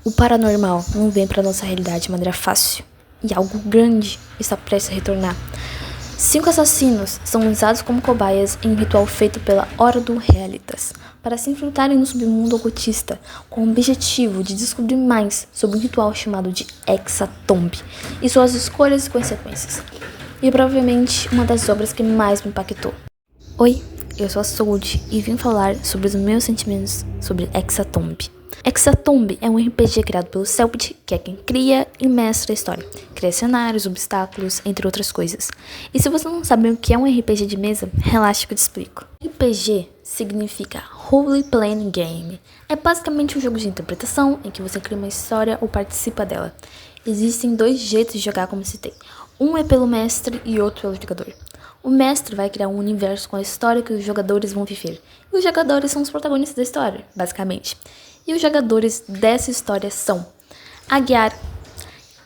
O paranormal não vem para nossa realidade de maneira fácil, e algo grande está prestes a retornar. 5 assassinos são usados como cobaias em um ritual feito pela Ordo Realitas, para se infiltrarem no submundo ocultista, com o objetivo de descobrir mais sobre um ritual chamado de Hexatombe e suas escolhas e consequências. E provavelmente uma das obras que mais me impactou. Oi, eu sou a Sold e vim falar sobre os meus sentimentos sobre Hexatombe. Hexatombe é um RPG criado pelo Selbit, que é quem cria e mestra a história, cria cenários, obstáculos, entre outras coisas. E se você não sabe o que é um RPG de mesa, relaxa que eu te explico. RPG significa Role Playing Game. É basicamente um jogo de interpretação em que você cria uma história ou participa dela. Existem 2 jeitos de jogar, como citei. Um é pelo mestre e outro pelo jogador. O mestre vai criar um universo com a história que os jogadores vão viver. E os jogadores são os protagonistas da história, basicamente. E os jogadores dessa história são Aguiar,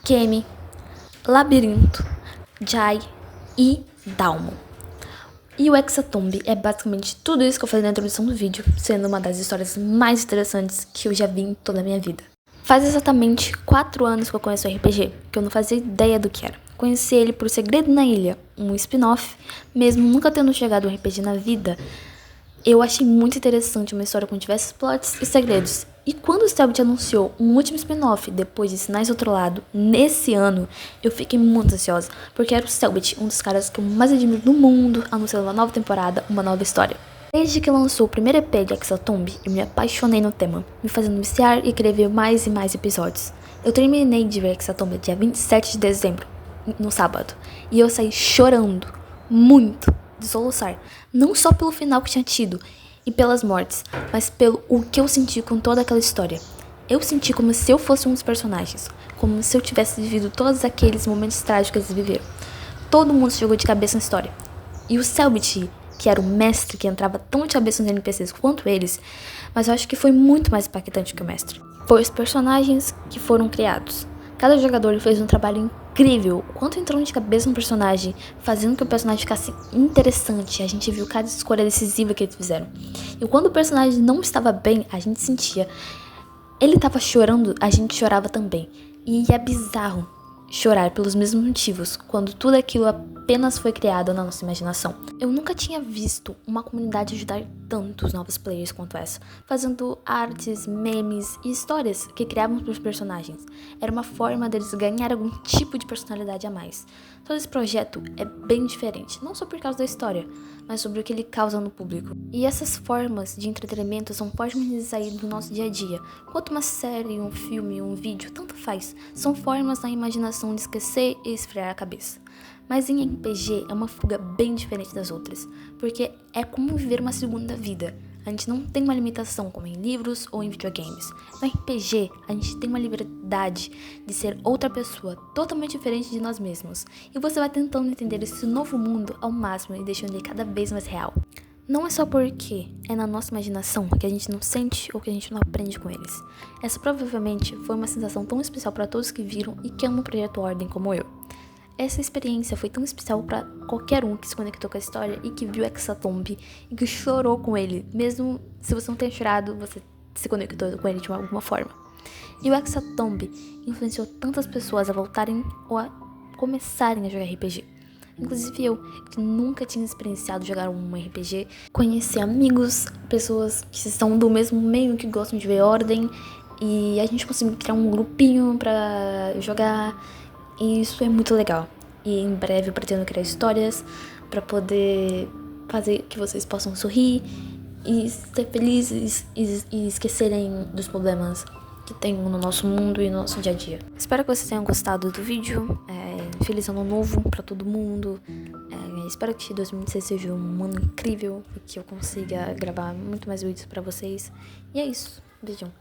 Kemi, Labirinto, Jai e Dalmo. E o Hexatombe é basicamente tudo isso que eu falei na introdução do vídeo, sendo uma das histórias mais interessantes que eu já vi em toda a minha vida. Faz exatamente 4 anos que eu conheço o RPG, que eu não fazia ideia do que era. Conheci ele por Segredo na Ilha, um spin-off, mesmo nunca tendo chegado um RPG na vida. Eu achei muito interessante uma história com diversos plots e segredos. E quando o Selbit anunciou um último spin-off depois de Sinais do Outro Lado, nesse ano, eu fiquei muito ansiosa, porque era o Selbit, um dos caras que eu mais admiro do mundo, anunciando uma nova temporada, uma nova história. Desde que lançou o primeiro EP de Hexatombe, eu me apaixonei no tema, me fazendo viciar e querer ver mais e mais episódios. Eu terminei de ver Hexatombe dia 27 de dezembro, no sábado, e eu saí chorando, muito, de soluçar, não só pelo final que tinha tido e pelas mortes, mas pelo o que eu senti com toda aquela história. Eu senti como se eu fosse um dos personagens, como se eu tivesse vivido todos aqueles momentos trágicos que eles viveram. Todo mundo se jogou de cabeça na história. E o Selbit, que era o mestre que entrava tão de cabeça nos NPCs quanto eles, mas eu acho que foi muito mais impactante que o mestre. Foi os personagens que foram criados. Cada jogador fez um trabalho incrível. Quanto entrou de cabeça no personagem, fazendo que o personagem ficasse interessante. A gente viu cada escolha decisiva que eles fizeram. E quando o personagem não estava bem, a gente sentia. Ele estava chorando, a gente chorava também. E é bizarro chorar pelos mesmos motivos, quando tudo aquilo apenas foi criado na nossa imaginação. Eu nunca tinha visto uma comunidade ajudar tantos novos players quanto essa, fazendo artes, memes e histórias que criavam para os personagens. Era uma forma deles ganhar algum tipo de personalidade a mais. Todo esse projeto é bem diferente, não só por causa da história, mas sobre o que ele causa no público. E essas formas de entretenimento são formas de sair do nosso dia a dia. Quanto uma série, um filme, um vídeo, tanto faz. São formas da imaginação de esquecer e esfriar a cabeça. Mas em RPG é uma fuga bem diferente das outras, porque é como viver uma segunda vida. A gente não tem uma limitação como em livros ou em videogames. No RPG, a gente tem uma liberdade de ser outra pessoa, totalmente diferente de nós mesmos. E você vai tentando entender esse novo mundo ao máximo e deixando ele cada vez mais real. Não é só porque é na nossa imaginação que a gente não sente ou que a gente não aprende com eles. Essa provavelmente foi uma sensação tão especial para todos que viram e que amam o Projeto Ordem como eu. Essa experiência foi tão especial para qualquer um que se conectou com a história e que viu Hexatombe e que chorou com ele. Mesmo se você não tenha chorado, você se conectou com ele de alguma forma. E o Hexatombe influenciou tantas pessoas a voltarem ou a começarem a jogar RPG. Inclusive eu, que nunca tinha experienciado jogar um RPG, conheci amigos, pessoas que estão do mesmo meio, que gostam de ver Ordem, e a gente conseguiu criar um grupinho pra jogar. E isso é muito legal. E em breve eu pretendo criar histórias pra poder fazer que vocês possam sorrir e ser felizes e esquecerem dos problemas que tem no nosso mundo e no nosso dia a dia. Espero que vocês tenham gostado do vídeo. Feliz ano novo pra todo mundo. Espero que 2016 seja um ano incrível e que eu consiga gravar muito mais vídeos pra vocês. E é isso. Beijão.